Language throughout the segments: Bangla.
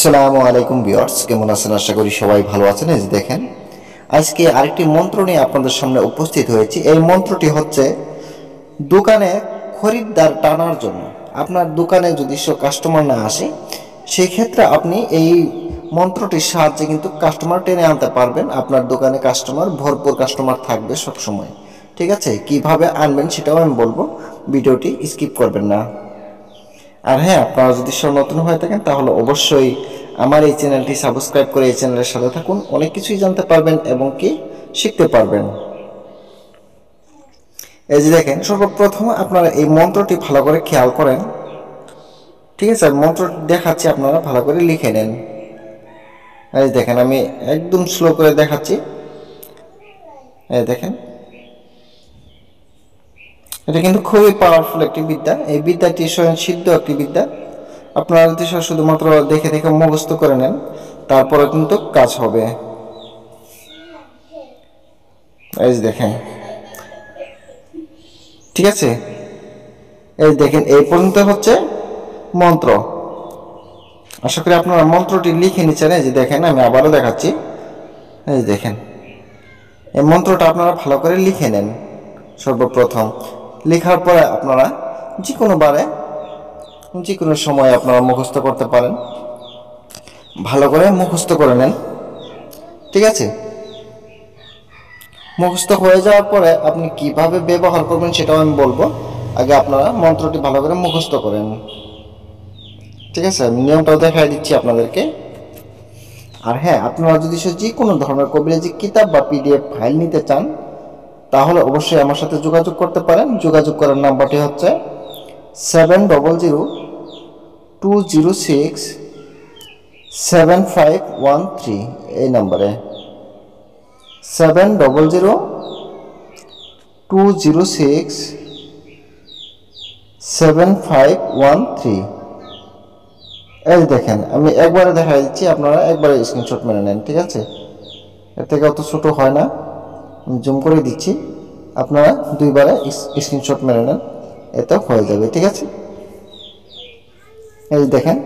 আসসালামু আলাইকুম ভিউয়ার্স, কেমন আছেন? আশা করি সবাই ভালো আছেন। এই যে দেখেন, আজকে আরেকটি মন্ত্র নিয়ে আপনাদের সামনে উপস্থিত হয়েছি। এই মন্ত্রটি হচ্ছে দোকানে খরিদ্দার টানার জন্য। আপনার দোকানে যদি কাস্টমার না আসে, সেই ক্ষেত্রে আপনি এই মন্ত্রটির সাহায্যে কিন্তু কাস্টমার টেনে আনতে পারবেন। আপনার দোকানে ভরপুর কাস্টমার থাকবে সবসময়। ঠিক আছে, কিভাবে আনবেন সেটাও আমি বলবো, ভিডিওটি স্কিপ করবেন না। আর হ্যাঁ, আপনারা যদি নতুন হয়ে থাকেন তাহলে অবশ্যই আমার এই চ্যানেলটি সাবস্ক্রাইব করে এই চ্যানেলের সাথে থাকুন। অনেক কিছুই জানতে পারবেন এবং কি শিখতে পারবেন। এই যে দেখেন, সর্বপ্রথম আপনারা এই মন্ত্রটি ভালো করে খেয়াল করেন। ঠিক আছে, মন্ত্রটি দেখাচ্ছি, আপনারা ভালো করে লিখে নেন। এই দেখেন, আমি একদম স্লো করে দেখাচ্ছি। এই দেখেন, এটা কিন্তু খুবই পাওয়ারফুল একটি বিদ্যা। এই বিদ্যাটি স্বয়ং সিদ্ধ একটি বিদ্যা। আপনারা যদি শুধুমাত্র দেখে দেখে মুখস্থ করে নেন, তারপরে কিন্তু কাজ হবে। এই দেখেন, ঠিক আছে, এই দেখেন, এই পর্যন্ত হচ্ছে মন্ত্র। আশা করি আপনারা মন্ত্রটি লিখে নিচ্ছেন। এই যে দেখেন, আমি আবারও দেখাচ্ছি। এই দেখেন, এই মন্ত্রটা আপনারা ভালো করে লিখে নেন। সর্বপ্রথম লেখার পরে আপনারা যে কোনো বারে যে কোনো সময় আপনারা মুখস্থ করতে পারেন। ভালো করে মুখস্থ করে নেন। ঠিক আছে, মুখস্থ হয়ে যাওয়ার পরে আপনি কিভাবে ব্যবহার করবেন সেটাও আমি বলবো। আগে আপনারা মন্ত্রটি ভালো করে মুখস্থ করেন। ঠিক আছে, আমি নিয়মটাও দেখাই দিচ্ছি আপনাদেরকে। আর হ্যাঁ, আপনারা যদি যে কোনো ধরনের কবিরাজি কিতাব বা পিডিএফ ফাইল নিতে চান, তাহলে অবশ্যই আমার সাথে যোগাযোগ করতে পারেন। যোগাযোগ করার নাম্বারটি হচ্ছে 7002067513। এই নাম্বারে 7002067513। এই দেখেন, আমি একবারে দেখা দিচ্ছি, আপনারা একবারে স্ক্রিনশট মেরে নেন। ঠিক আছে, এর থেকে অত ছোট হয় না, আমি জুম করে দিচ্ছি। আপনারা দুইবারে স্ক্রিনশট মেরে নেন, এতে হয়ে যাবে। ঠিক আছে, এই দেখেন,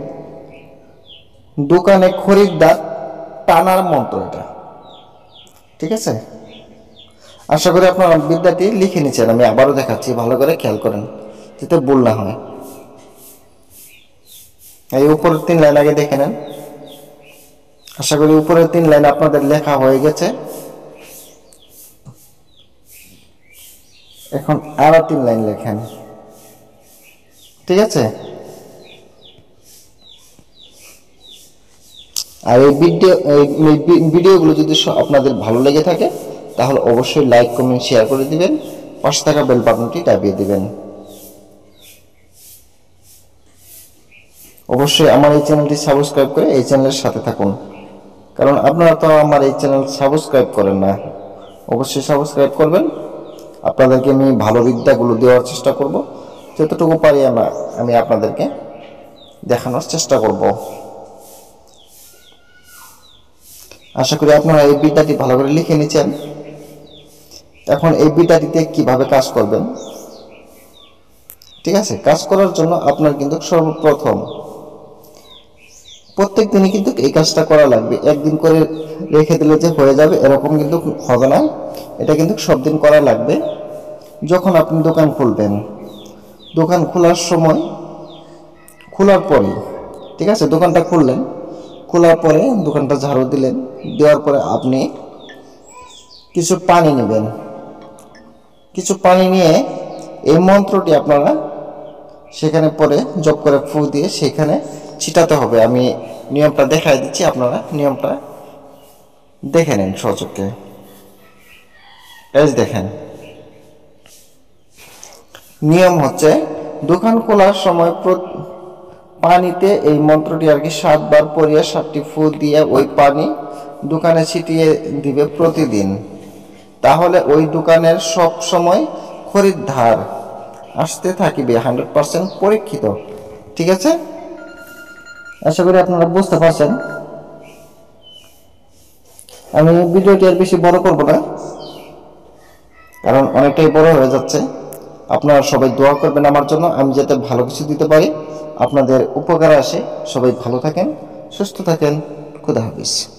দোকানে খরিদ্দার টানার মন্ত্র এটা। ঠিক আছে, আশা করি আপনারা বিদ্যাটি লিখে নিচ্ছেন। আমি আবারও দেখাচ্ছি, ভালো করে খেয়াল করেন যাতে ভুল না হয়। এই উপরের 3 লাইন আগে দেখে নেন। আশা করি উপরের 3 লাইন আপনাদের লেখা হয়ে গেছে। এখন আরো 3 লাইন লেখেন। ঠিক আছে, আর এই ভিডিওগুলো যদি আপনাদের ভালো লেগে থাকে তাহলে অবশ্যই লাইক, কমেন্ট, শেয়ার করে দিবেন। পাশে থাকা বেল বাটনটি দাবিয়ে দিবেন। অবশ্যই আমার এই চ্যানেলটি সাবস্ক্রাইব করে এই চ্যানেলের সাথে থাকুন, কারণ আপনারা তো আমার এই চ্যানেল সাবস্ক্রাইব করেন না। অবশ্যই সাবস্ক্রাইব করবেন। আপনাদেরকে আমি ভালো বিদ্যাগুলো দেওয়ার চেষ্টা করব, যতটুকু পারি আমি আপনাদেরকে দেখানোর চেষ্টা করব। আশা করি আপনারা এই বিদ্যাটি ভালো করে লিখে নিচ্ছেন। এখন এই বিদ্যাটিতে কিভাবে কাজ করবেন। ঠিক আছে, কাজ করার জন্য আপনার কিন্তু সর্বপ্রথম প্রত্যেক দিনই কিন্তু এই কাজটা করা লাগবে। একদিন করে রেখে দিলে যে হয়ে যাবে এরকম কিন্তু হবে না। এটা কিন্তু সব দিন করা লাগবে। যখন আপনি দোকান খুলবেন, দোকান খোলার সময়, খোলার পরে, ঠিক আছে, দোকানটা খুললেন, খোলার পরে দোকানটা ঝাড়ু দিলেন, দেওয়ার পরে আপনি কিছু পানি নেবেন। কিছু পানি নিয়ে এই মন্ত্রটি আপনারা সেখানে পরে জপ করে ফু দিয়ে সেখানে ছিটাতে হবে। আমি নিয়মটা দেখাই দিচ্ছি, আপনারা নিয়মটা দেখে নেন সচক্ষে। এই দেখেন, নিয়ম হচ্ছে দোকান খোলার সময় পানিতে এই মন্ত্রটি আর কি 7 বার পরিয়ে 7টি ফু দিয়ে ওই পানি দোকানে ছিটিয়ে দিবে প্রতিদিন। তাহলে ওই দোকানের সব সময় খরিদ্দার আসতে থাকিবে, 100% পরীক্ষিত। ঠিক আছে, আশা করি আপনারা বুঝতে পারছেন। আমি ভিডিওটি আর বেশি বড় করব না, কারণ অনেকটাই বড় হয়ে যাচ্ছে। আপনারা সবাই দোয়া করবেন আমার জন্য, আমি যাতে ভালো কিছু দিতে পারি, আপনাদের উপকারে আসে। সবাই ভালো থাকেন, সুস্থ থাকেন। খুদা হাফিজ।